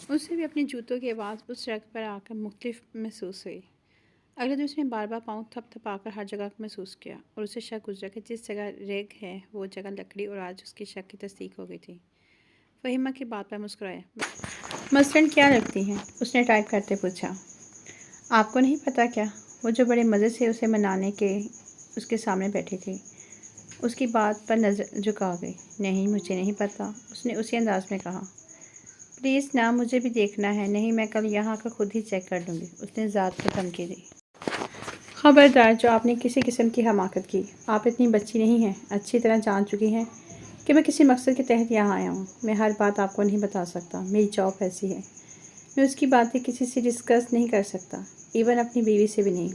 उसे भी अपने जूतों की आवाज़ उस सड़क पर आकर मुख्तलिफ महसूस हुई। अगले दिन उसने बार बार पाँव थपथपाकर हर जगह को महसूस किया और उसे शक गुजरा कि जिस जगह रेग है वो जगह लकड़ी, और आज उसकी शक की तस्दीक हो गई थी। फ़हीमा की बात पर मुस्कुराया। मसलन क्या लगती हैं? उसने टाइप करते पूछा। आपको नहीं पता क्या? वो जो बड़े मज़े से उसे मनाने के उसके सामने बैठी थी, उसकी बात पर नज़र झुका गई। नहीं, मुझे नहीं पता, उसने उसी अंदाज में कहा। प्लीज़ ना, मुझे भी देखना है। नहीं, मैं कल यहाँ आकर खुद ही चेक कर लूँगी, उसने ज़ात को धमकी दी। खबरदार, जो आपने किसी किस्म की हमाकत की। आप इतनी बच्ची नहीं हैं, अच्छी तरह जान चुकी हैं कि मैं किसी मकसद के तहत यहाँ आया हूँ। मैं हर बात आपको नहीं बता सकता, मेरी जॉब ऐसी है। मैं उसकी बातें किसी से डिस्कस नहीं कर सकता, इवन अपनी बीवी से भी नहीं।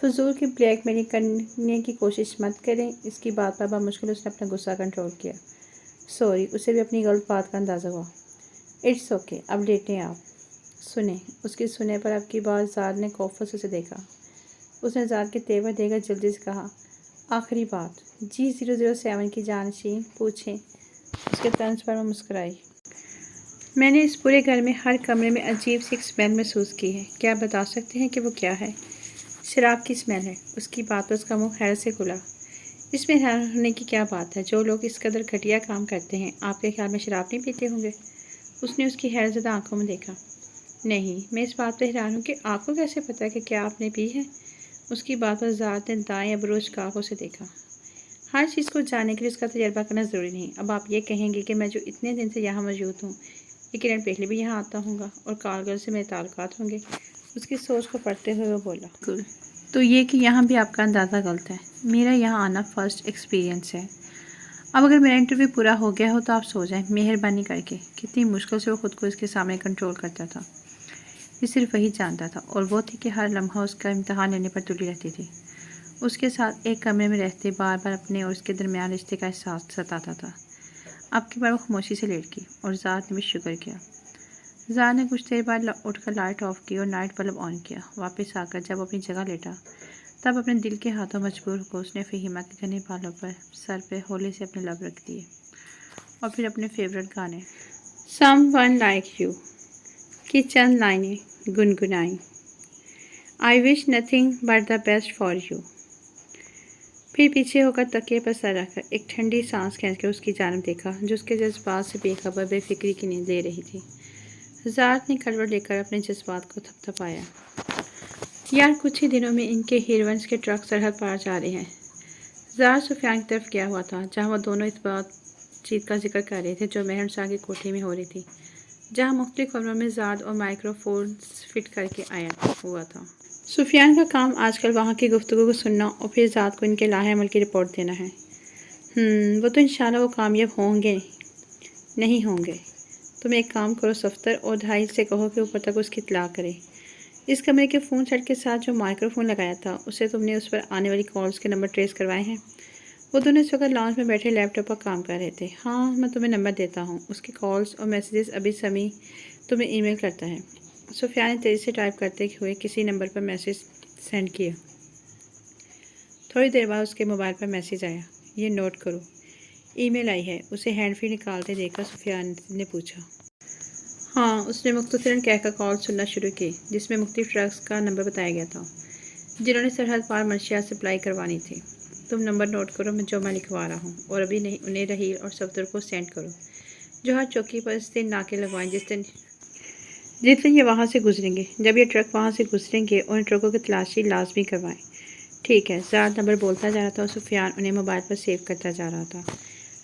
फजूल की ब्लैकमेलिंग करने की कोशिश मत करें। इसकी बात पर मुश्किल उसने अपना गुस्सा कंट्रोल किया। सॉरी, उसे भी अपनी गलत बात का अंदाज़ा हुआ। इट्स ओके, अब लेटें आप। सुने, उसकी सुने पर अब की बार ज़ाद ने खौफ से उसे देखा। उसने ज़ाद के तेवर देकर जल्दी से कहा, आखिरी बात। G007 की जानशीन पूछें। उसके तंज पर वो मुस्कुराई। मैंने इस पूरे घर में हर कमरे में अजीब सी एक स्मेल महसूस की है। क्या आप बता सकते हैं कि वो क्या है? शराब की स्मेल है। उसकी बात पर उसका मुंह हैरत से खुला। इसमें हैरान होने की क्या बात है? जो लोग इस कदर घटिया काम करते हैं, आपके ख्याल में शराब नहीं पीते होंगे? उसने उसकी हैरतज़दा आंखों में देखा। नहीं, मैं इस बात पर हैरान हूँ कि आपको कैसे पता कि क्या आपने पी है? उसकी बात पर ज़ात ने दाएं अबरोज की आंखों से देखा। हर चीज़ को जानने के लिए उसका तजर्बा करना ज़रूरी नहीं। अब आप ये कहेंगे कि मैं जो इतने दिन से यहाँ मौजूद हूँ, लेकिन पहले भी यहाँ आता हूँगा और कारगिल से मेरे ताल्लुकात होंगे। उसकी सोच को पढ़ते हुए वो बोला। बिल्कुल। तो ये कि यहाँ भी आपका अंदाज़ा गलत है। मेरा यहाँ आना फ़र्स्ट एक्सपीरियंस है। अब अगर मेरा इंटरव्यू पूरा हो गया हो तो आप सो जाएं, मेहरबानी करके। कितनी मुश्किल से वो खुद को इसके सामने कंट्रोल करता था। ये सिर्फ वही जानता था, और वो थी कि हर लम्हा उसका इम्तहान लेने पर तुली रहती थी। उसके साथ एक कमरे में रहते बार बार अपने और उसके दरमियान रिश्ते का एहसास सताता था। अब की बार वो खामोशी से लेट गई और ज़ात ने भी शुक्र किया। ज़ात ने कुछ देर बाद उठकर लाइट ऑफ की और नाइट बल्ब ऑन किया। वापस आकर जब अपनी जगह लेटा, तब अपने दिल के हाथों मजबूर होकर उसने फ़हीमा के घने बालों पर सर पे हौले से अपने लब रख दिए और फिर अपने फेवरेट गाने समवन लाइक यू की चंद लाइनें गुनगुनाई। I wish nothing but the best for you. फिर पीछे होकर तकिए पर सर रखकर एक ठंडी सांस खींचकर उसकी जानब देखा, जो उसके जज्बात से बेखबर बेफिक्री की नींद दे रही थी। ज़ात ने करवट लेकर अपने जज्बात को थपथपाया। यार, कुछ ही दिनों में इनके हीरोइंस के ट्रक सरहद पार जा रहे हैं। ज़ात सुफियान की तरफ गया हुआ था, जहाँ वो दोनों इस बातचीत का जिक्र कर रहे थे जो मेहर शाह की कोठी में हो रही थी, जहाँ मुख्तलिफ कमरों में ज़ात और माइक्रोफोन फिट करके आया हुआ था। सुफियान का काम आजकल वहाँ की गुफ्तगू को सुनना और फिर ज़ात को इनके लाहेअमल की रिपोर्ट देना है। वो तो इंशाल्लाह वो कामयाब होंगे। नहीं होंगे। तुम एक काम करो सफ्तर, और धाइल से कहो कि ऊपर तक उसकी इत्तला करे। इस कमरे के फ़ोन सेट के साथ जो माइक्रोफोन लगाया था, उससे तुमने उस पर आने वाली कॉल्स के नंबर ट्रेस करवाए हैं? वो दोनों इस वक्त लॉन्च में बैठे लैपटॉप पर काम कर रहे थे। हाँ, मैं तुम्हें नंबर देता हूँ। उसकी कॉल्स और मैसेजेस अभी समी तुम्हें ईमेल करता है। सुफियान ने तेज़ी से टाइप करते हुए किसी नंबर पर मैसेज सेंड किया। थोड़ी देर बाद उसके मोबाइल पर मैसेज आया। ये नोट करो, ईमेल आई है। उसे हैंड फ्री निकालते देखकर सुफियान ने पूछा। हाँ, उसने मुख्तसरन कहकर कॉल सुनना शुरू की, जिसमें मुख्तलिफ ट्रक्स का नंबर बताया गया था जिन्होंने सरहद पार मंशियात सप्लाई करवानी थी। तुम नंबर नोट करो, जो मैं लिखवा रहा हूँ, और अभी नहीं उन्हें रहील और सफदर को सेंड करो, जो हर चौकी पर इस दिन नाके लगवाएं जिस दिन ये वहाँ से गुजरेंगे। जब ये ट्रक वहाँ से गुजरेंगे, उन ट्रकों की तलाशी लाजमी करवाएं। ठीक है। ज़ात नंबर बोलता जा रहा था और सुफियान उन्हें मोबाइल पर सेव करता जा रहा था।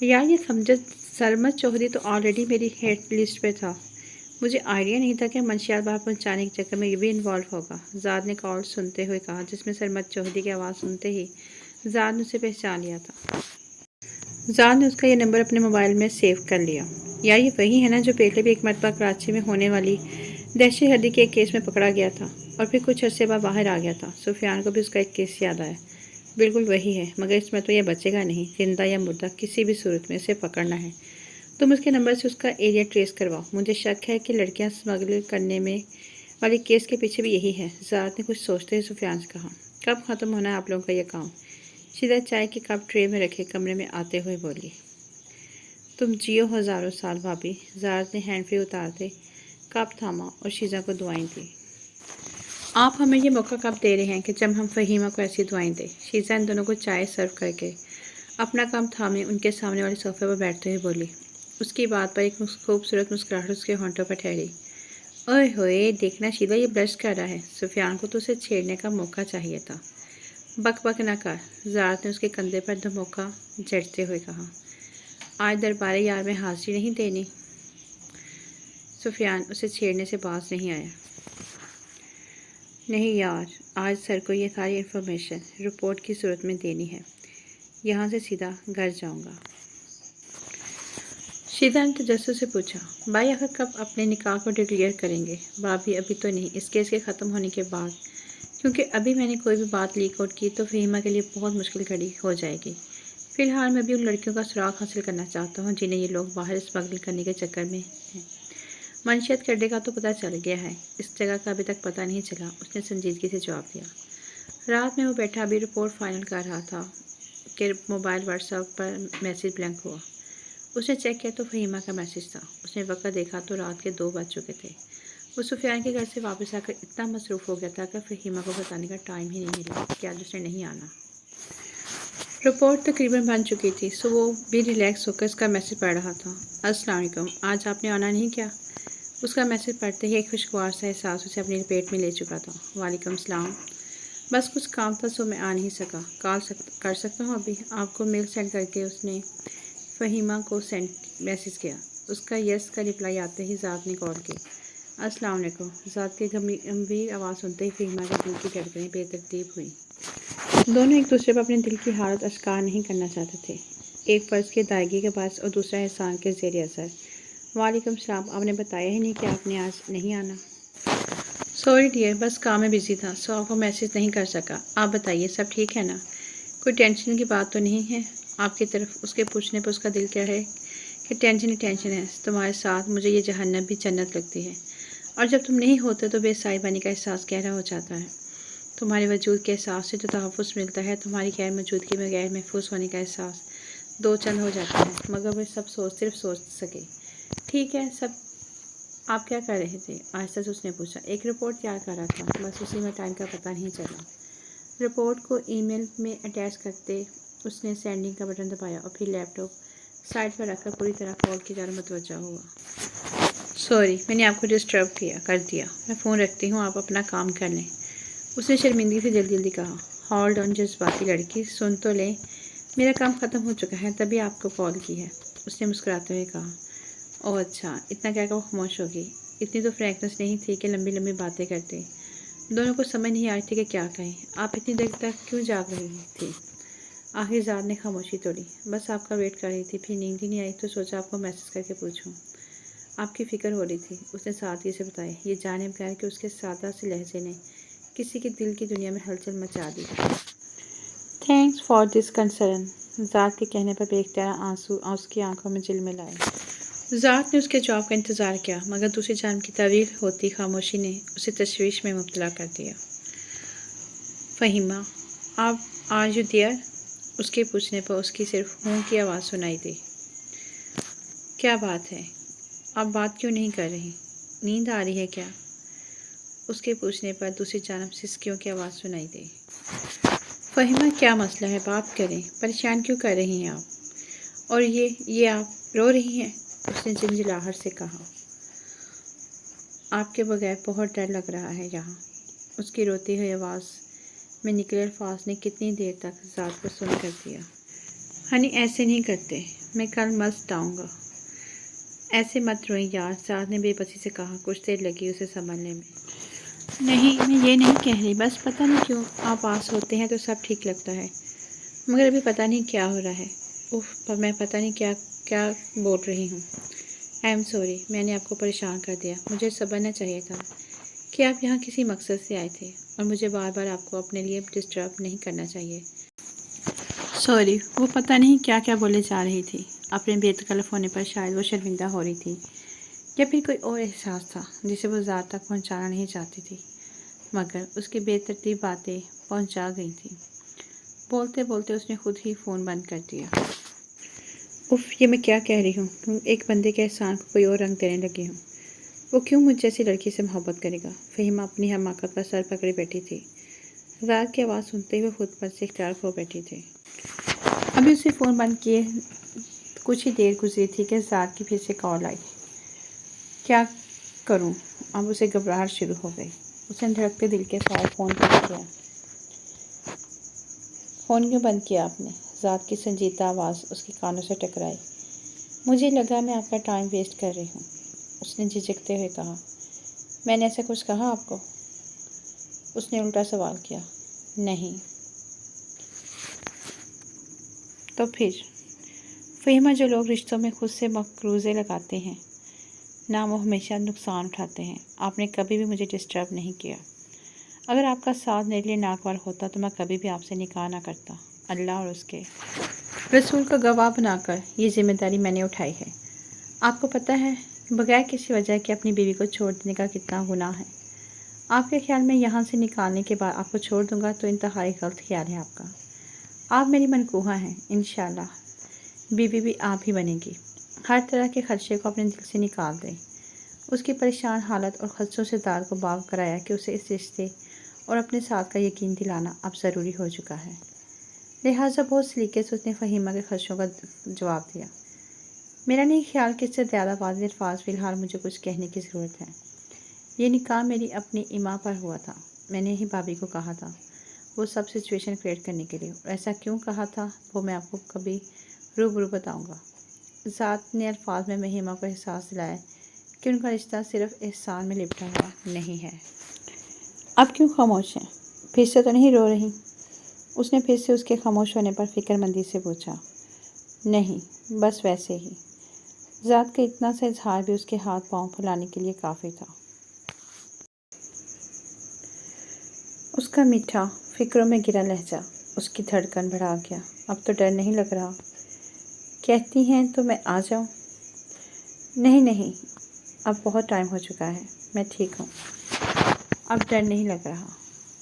यार, ये सरमद चौधरी तो ऑलरेडी मेरी हेड लिस्ट पे था। मुझे आइडिया नहीं था कि मंशियात बाहर पहुंचाने के चक्कर में ये भी इन्वॉल्व होगा। ज़ाद ने कॉल सुनते हुए कहा, जिसमें सरमद चौधरी की आवाज़ सुनते ही ज़ाद ने उसे पहचान लिया था। ज़ाद ने उसका ये नंबर अपने मोबाइल में सेव कर लिया। यार, ये वही है ना जो पहले भी एक मरतबा कराची में होने वाली दहशत गर्दी के एक केस में पकड़ा गया था और फिर कुछ अर्से बाद बाहर आ गया था। सुफियान को भी उसका एक केस याद आया। बिल्कुल वही है, मगर इसमें तो यह बचेगा नहीं। जिंदा या मुर्दा, किसी भी सूरत में इसे पकड़ना है। तुम उसके नंबर से उसका एरिया ट्रेस करवाओ। मुझे शक है कि लड़कियां स्मगल करने में वाले केस के पीछे भी यही है। ज़ात ने कुछ सोचते हुए सुफियान से कहा। कब ख़त्म होना है आप लोगों का यह काम? सीधा चाय के कप ट्रे में रखे कमरे में आते हुए बोली। तुम जियो हज़ारों साल भाभी। ज़ात ने हैंड फ्री उतारते कप थामा और शीज़ा को दुआएं दी। आप हमें ये मौका कब दे रहे हैं कि जब हम फ़हीमा को ऐसी दुआएं दें? शीज़ा इन दोनों को चाय सर्व करके अपना काम थामे उनके सामने वाले सोफे पर बैठते हुए बोली। उसकी बात पर एक खूबसूरत मुस्कुराहट उसके होंठों पर ठहरी। ओए होए, देखना शीला, ये ब्लश कर रहा है। सुफियान को तो उसे छेड़ने का मौका चाहिए था। बक बक न कर, ज़ारत ने उसके कंधे पर धमोका जड़ते हुए कहा। आज दरबार यार में हाजिरी नहीं देनी। सुफियान उसे छेड़ने से बाज नहीं आया। नहीं यार, आज सर को ये सारी इन्फॉर्मेशन रिपोर्ट की सूरत में देनी है। यहाँ से सीधा घर जाऊँगा। शीदा ने तजस्सुस से पूछा, भाई आखिर कब अपने निकाह को डिक्लेयर करेंगे? भाभी अभी तो नहीं, इस केस के ख़त्म होने के बाद, क्योंकि अभी मैंने कोई भी बात लीक आउट की तो फ़हीमा के लिए बहुत मुश्किल खड़ी हो जाएगी। फ़िलहाल मैं भी उन लड़कियों का सुराग हासिल करना चाहता हूँ जिन्हें ये लोग बाहर स्मगलिंग करने के चक्कर में हैं। मंशियत करने का तो पता चल गया है, इस जगह का अभी तक पता नहीं चला, उसने संजीदगी से जवाब दिया। रात में वो बैठा अभी रिपोर्ट फाइनल कर रहा था कि मोबाइल व्हाट्सएप पर मैसेज ब्लैंक हुआ। उसने चेक किया तो फ़हीमा का मैसेज था। उसने वक्त देखा तो रात के 2 बज चुके थे। वो सुफियान के घर से वापस आकर इतना मसरूफ़ हो गया था कि फ़हीमा को बताने का टाइम ही नहीं मिला कि आज उसने नहीं आना। रिपोर्ट तकरीबन बन चुकी थी, सो वो भी रिलैक्स होकर उसका मैसेज पढ़ रहा था। अस्सलाम वालेकुम, आज आपने आना नहीं क्या? उसका मैसेज पढ़ते ही एक खुशगवार सा एहसास उसे अपनी लपेट में ले चुका था। वालेकुम सलाम, बस कुछ काम था सो मैं आ नहीं सका। कर सकता हूँ अभी? आपको मेल सेंड करके उसने फ़हीमा को सेंड मैसेज किया। उसका यस का रिप्लाई आते ही ज़ात ने कॉल की। अस्सलाम वालेकुम। ज़ात की गंभीर आवाज़ सुनते ही फ़हीमा के दिल की धड़कनें बेतरतीब हुई। दोनों एक दूसरे पर अपने दिल की हालत अश्कार नहीं करना चाहते थे। एक फ़र्ज़ की अदायगी के बाद और दूसरा एहसान के ज़ेर असर। वालेकुम सलाम, आपने बताया ही नहीं कि आपने आज नहीं आना। सॉरी डियर, बस काम में बिज़ी था सो आपको मैसेज नहीं कर सका। आप बताइए सब ठीक है ना? कोई टेंशन की बात तो नहीं है आपकी तरफ? उसके पूछने पर उसका दिल क्या है कि टेंशन ही टेंशन है। तुम्हारे साथ मुझे ये जहन्नम भी जन्नत लगती है, और जब तुम नहीं होते तो बेसाहिबानी का एहसास गहरा हो जाता है। तुम्हारे वजूद के एहसास से जो तहफ़्फ़ुज़ मिलता है, तुम्हारी गैर मौजूदगी में गैर महफूज होने का एहसास दो चंद हो जाता है, मगर वह सब सिर्फ सोच सके। ठीक है, सब आप क्या कर रहे थे? आहिस्ता से उसने पूछा। एक रिपोर्ट तैयार कर रहा था, बस उसी में टाइम का पता नहीं चला। रिपोर्ट को ईमेल में अटैच करते उसने सेंडिंग का बटन दबाया और फिर लैपटॉप साइड पर रखकर पूरी तरह कॉल की तरफ मुतवज्जा हुआ। सॉरी, मैंने आपको डिस्टर्ब कर दिया। मैं फ़ोन रखती हूँ, आप अपना काम कर लें। उसने शर्मिंदगी से जल्दी जल्दी कहा। हॉल्ड ऑन जज्बाती लड़की, सुन तो ले, मेरा काम ख़त्म हो चुका है, तभी आपको कॉल की है। उसने मुस्कुराते हुए कहा। ओह अच्छा, इतना क्या वो खामोश होगी? इतनी तो फ्रैंकनेस नहीं थी कि लंबी लंबी बातें करते। दोनों को समझ नहीं आ रही थी कि क्या कहें। आप इतनी देर तक क्यों जाग रही थी? आखिर ज़ात ने खामोशी तोड़ी। बस आपका वेट कर रही थी, फिर नींद ही नहीं आई तो सोचा आपको मैसेज करके पूछूं। आपकी फ़िक्र हो रही थी, उसने सादगी से बताया। ये जाने बगैर कि उसके सादा से लहजे ने किसी के दिल की दुनिया में हलचल मचा दी। Thanks for this concern. ज़ात के कहने पर बेख्तियार आंसू उसकी आंखों में झिलमिलाए। ज़ात ने उसके जवाब का इंतज़ार किया, मगर दूसरी जानब की तवील होती खामोशी ने उसे तशवीश में मुब्तला कर दिया। फ़हीमा, आप आर यू देयर? उसके पूछने पर उसकी सिर्फ हूँ की आवाज़ सुनाई दी। क्या बात है, आप बात क्यों नहीं कर रही? नींद आ रही है क्या? उसके पूछने पर दूसरी जानब सिसकियों की आवाज़ सुनाई दी। फ़हीमा, क्या मसला है, बात करें, परेशान क्यों कर रही हैं आप? और ये आप रो रही हैं? उसने झिंझलाहट से कहा। आपके बगैर बहुत डर लग रहा है यहाँ। उसकी रोती हुई आवाज़ में निकले अल्फाज ने कितनी देर तक ज़ात को सुन कर दिया। हनी, ऐसे नहीं करते, मैं कल मस्त आऊँगा। ऐसे मत रोएं यार, ज़ात ने बेबसी से कहा। कुछ देर लगी उसे संभलने में। नहीं, मैं ये नहीं कह रही, बस पता नहीं क्यों आप पास होते हैं तो सब ठीक लगता है, मगर अभी पता नहीं क्या हो रहा है। उफ, पर मैं पता नहीं क्या क्या बोल रही हूँ। आई एम सॉरी, मैंने आपको परेशान कर दिया। मुझे समझना चाहिए था कि आप यहाँ किसी मकसद से आए थे, और मुझे बार बार आपको अपने लिए डिस्टर्ब नहीं करना चाहिए। सॉरी, वो पता नहीं क्या क्या बोले जा रही थी। अपने बेतकल्लफ होने पर शायद वो शर्मिंदा हो रही थी, या फिर कोई और एहसास था जिसे वो ज़ात तक पहुँचाना नहीं चाहती थी, मगर उसकी बेतरतीब बातें पहुँचा गई थी। बोलते बोलते उसने खुद ही फ़ोन बंद कर दिया। उफ़, ये मैं क्या कह रही हूँ? एक बंदे के एहसान को कोई और रंग देने लगी हूँ। वो क्यों मुझ जैसी लड़की से मोहब्बत करेगा। फ़हीमा अपनी हमाकत पर सर पकड़े बैठी थी। ज़ाद की आवाज़ सुनते हुए खुद पर से इख्तियार खो बैठी थी। अभी उसे फ़ोन बंद किए कुछ ही देर गुजरी थी कि ज़ाद की फिर से कॉल आई। क्या करूं? अब उसे घबराहट शुरू हो गई। उसने धड़कते दिल के साथ फ़ोन बंद किया। फ़ोन क्यों बंद किया आपने? ज़ाद की संजीदा आवाज़ उसके कानों से टकराई। मुझे लगा मैं आपका टाइम वेस्ट कर रही हूँ, उसने झिझकते हुए कहा। मैंने ऐसा कुछ कहा आपको? उसने उल्टा सवाल किया। नहीं। तो फिर? फ़हीमा, जो लोग रिश्तों में खुद से मकरूज़े लगाते हैं ना, वो हमेशा नुकसान उठाते हैं। आपने कभी भी मुझे डिस्टर्ब नहीं किया। अगर आपका साथ मेरे लिए नागवार होता तो मैं कभी भी आपसे निकाह ना करता। अल्लाह और उसके रसूल को गवाह बनाकर ये जिम्मेदारी मैंने उठाई है। आपको पता है बगैर किसी वजह के अपनी बीवी को छोड़ देने का कितना गुनाह है। आपके ख्याल में यहाँ से निकालने के बाद आपको छोड़ दूँगा तो इंतहाई गलत ख्याल है आपका। आप मेरी मनकूहा हैं, इंशाल्लाह बीवी भी आप ही बनेगी। हर तरह के खदशे को अपने दिल से निकाल दें। उसकी परेशान हालत और खदशों से दाद को बाग कराया कि उसे इस रिश्ते और अपने साथ का यकीन दिलाना अब ज़रूरी हो चुका है। लिहाजा बहुत सलीके से उसने फ़हीमा के खदशों का जवाब दिया। मेरा नहीं ख्याल कि इससे ज़्यादा वाज़ेह अल्फाज फ़िलहाल मुझे कुछ कहने की ज़रूरत है। ये निकाह मेरी अपनी इमां पर हुआ था। मैंने ही भाभी को कहा था वो सब सिचुएशन क्रिएट करने के लिए, और ऐसा क्यों कहा था वो मैं आपको कभी रूबरू बताऊंगा। ज़ात ने अल्फाज में महिमा को एहसास दिलाया कि उनका रिश्ता सिर्फ एहसान में लिपटा हुआ नहीं है। अब क्यों खामोश हैं? फिर से तो नहीं रो रही? उसने फिर से उसके खामोश होने पर फिक्रमंदी से पूछा। नहीं, बस वैसे ही। ज़ात का इतना सा इजहार भी उसके हाथ पांव फुलाने के लिए काफ़ी था। उसका मीठा फिक्रों में गिरा लहजा उसकी धड़कन बढ़ा गया। अब तो डर नहीं लग रहा? कहती हैं तो मैं आ जाऊं? नहीं नहीं, अब बहुत टाइम हो चुका है, मैं ठीक हूँ, अब डर नहीं लग रहा।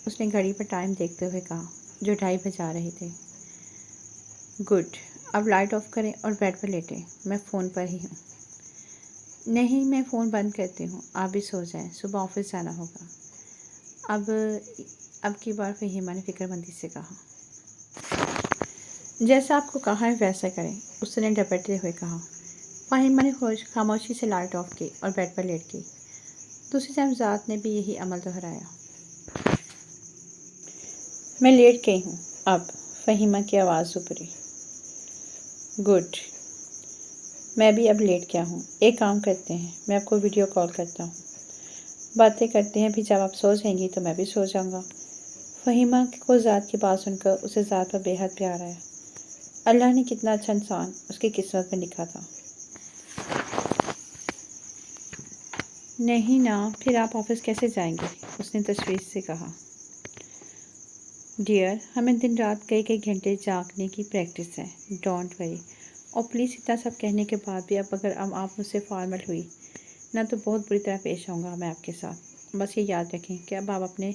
उसने घड़ी पर टाइम देखते हुए कहा, जो 2:30 बजा रहे थे। गुड, अब लाइट ऑफ करें और बेड पर लेटें, मैं फ़ोन पर ही हूँ। नहीं, मैं फ़ोन बंद करती हूँ, आप भी सो जाएं, सुबह ऑफिस जाना होगा। अब की बार फ़हीमा ने फिक्रमंदी से कहा। जैसा आपको कहा है वैसा करें, उसने डपटते हुए कहा। फ़हीमा ने खामोशी से लाइट ऑफ की और बेड पर लेट गई। दूसरी तरफ ज़ात ने भी यही अमल दोहराया। मैं लेट गई हूँ अब, फ़हीमा की आवाज़ उभरी। गुड, मैं भी अब लेट गया हूँ। एक काम करते हैं, मैं आपको वीडियो कॉल करता हूँ, बातें करते हैं, फिर जब आप सो जाएंगी तो मैं भी सो जाऊँगा। फ़हीमा को ज़ात की बात सुनकर उसे ज़ात पर बेहद प्यार आया। अल्लाह ने कितना अच्छा इंसान उसकी किस्मत में लिखा था। नहीं ना, फिर आप ऑफिस कैसे जाएंगे? उसने तशवीश से कहा। डियर, हमें दिन रात कई कई घंटे जागने की प्रैक्टिस है, डोंट वरी। और प्लीज़ इतना सब कहने के बाद भी अब अगर आप मुझसे फॉर्मल हुई ना तो बहुत बुरी तरह पेश आऊँगा मैं आपके साथ। बस ये याद रखें कि अब आप अपने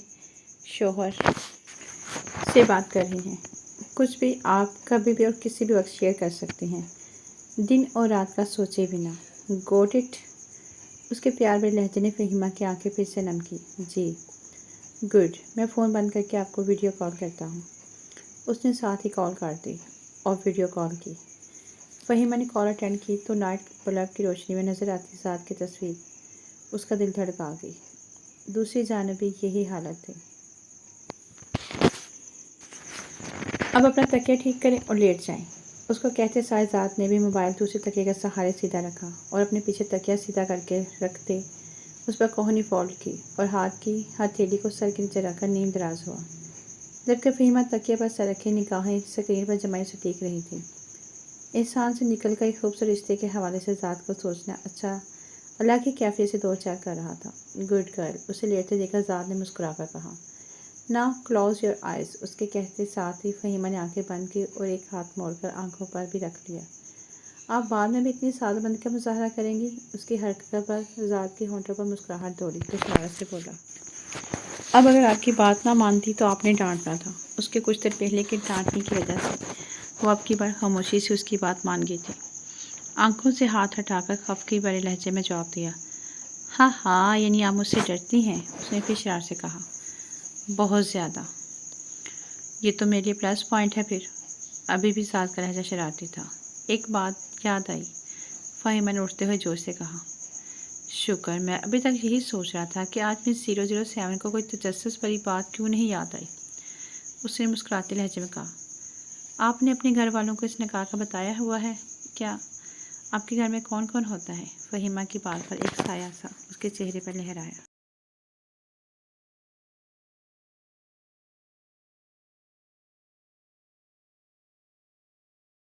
शोहर से बात कर रही हैं। कुछ भी आप कभी भी और किसी भी वक्त शेयर कर सकती हैं, दिन और रात का सोचे बिना। Got it? उसके प्यार भरे लहजे ने फ़हीमा की आंखें फिर से नम की। जी गुड, मैं फ़ोन बंद करके आपको वीडियो कॉल करता हूँ। उसने साथ ही कॉल काट दी और वीडियो कॉल की। फ़हीमा ने कॉल अटेंड की तो नाइट बल्ब की रोशनी में नज़र आती ज़ात की तस्वीर उसका दिल धड़का गई। दूसरी जानब भी यही हालत थी। अब अपना तकिया ठीक करें और लेट जाएं, उसको कहते साथ ज़ात ने भी मोबाइल दूसरे तकिए के सहारे सीधा रखा और अपने पीछे तकिया सीधा करके रखते उस पर कोहनी फोल्ड की और हाथ की हथेली को सर के नीचे रखकर नींद दराज हुआ। जबकि फ़हीमा तकिया पर सर रखे निगाहें स्क्रीन पर जमाई से देख रही थी। इंसान से निकल कर एक खूबसूरत रिश्ते के हवाले से ज़ात को सोचना अच्छा अल्लाह की कैफियत से दो चार कर रहा था। गुड गर्ल, उसे लेटते देखा ज़ात ने मुस्कुरा कर कहा। नाउ क्लोज योर आइज़, उसके कहते साथ ही फ़हीमा ने आंखें बंद की और एक हाथ मोड़कर आंखों पर भी रख लिया। आप बाद में भी इतनी सादतमंदी का मुजाहरा करेंगी? उसकी हरकत पर ज़ात के होंठों पर मुस्कुराहट दौड़ी तो इशारे से बोला। अब अगर आपकी बात ना मानती तो आपने डांटना था। उसके कुछ देर पहले के डांटने की वजह से वो अब की बार खामोशी से उसकी बात मान गई थी। आंखों से हाथ हटाकर खफ की बड़े लहजे में जवाब दिया। हाँ हाँ, यानी आप मुझसे डरती हैं, उसने फिर शरारत से कहा। बहुत ज़्यादा। ये तो मेरे लिए प्लस पॉइंट है फिर। अभी भी सास का लहजा शरारती था। एक बात याद आई, फ़हीमा ने उठते हुए जोश से कहा। शुक्र, मैं अभी तक यही सोच रहा था कि आज मिस 007 को कोई तजस्सुस वाली बात क्यों नहीं याद आई। उसने मुस्कुराते लहजे में कहा, आपने अपने घर वालों को इस निकाह का बताया हुआ है क्या? आपके घर में कौन कौन होता है? फ़हीमा की बात पर एक साया सा उसके चेहरे पर लहराया।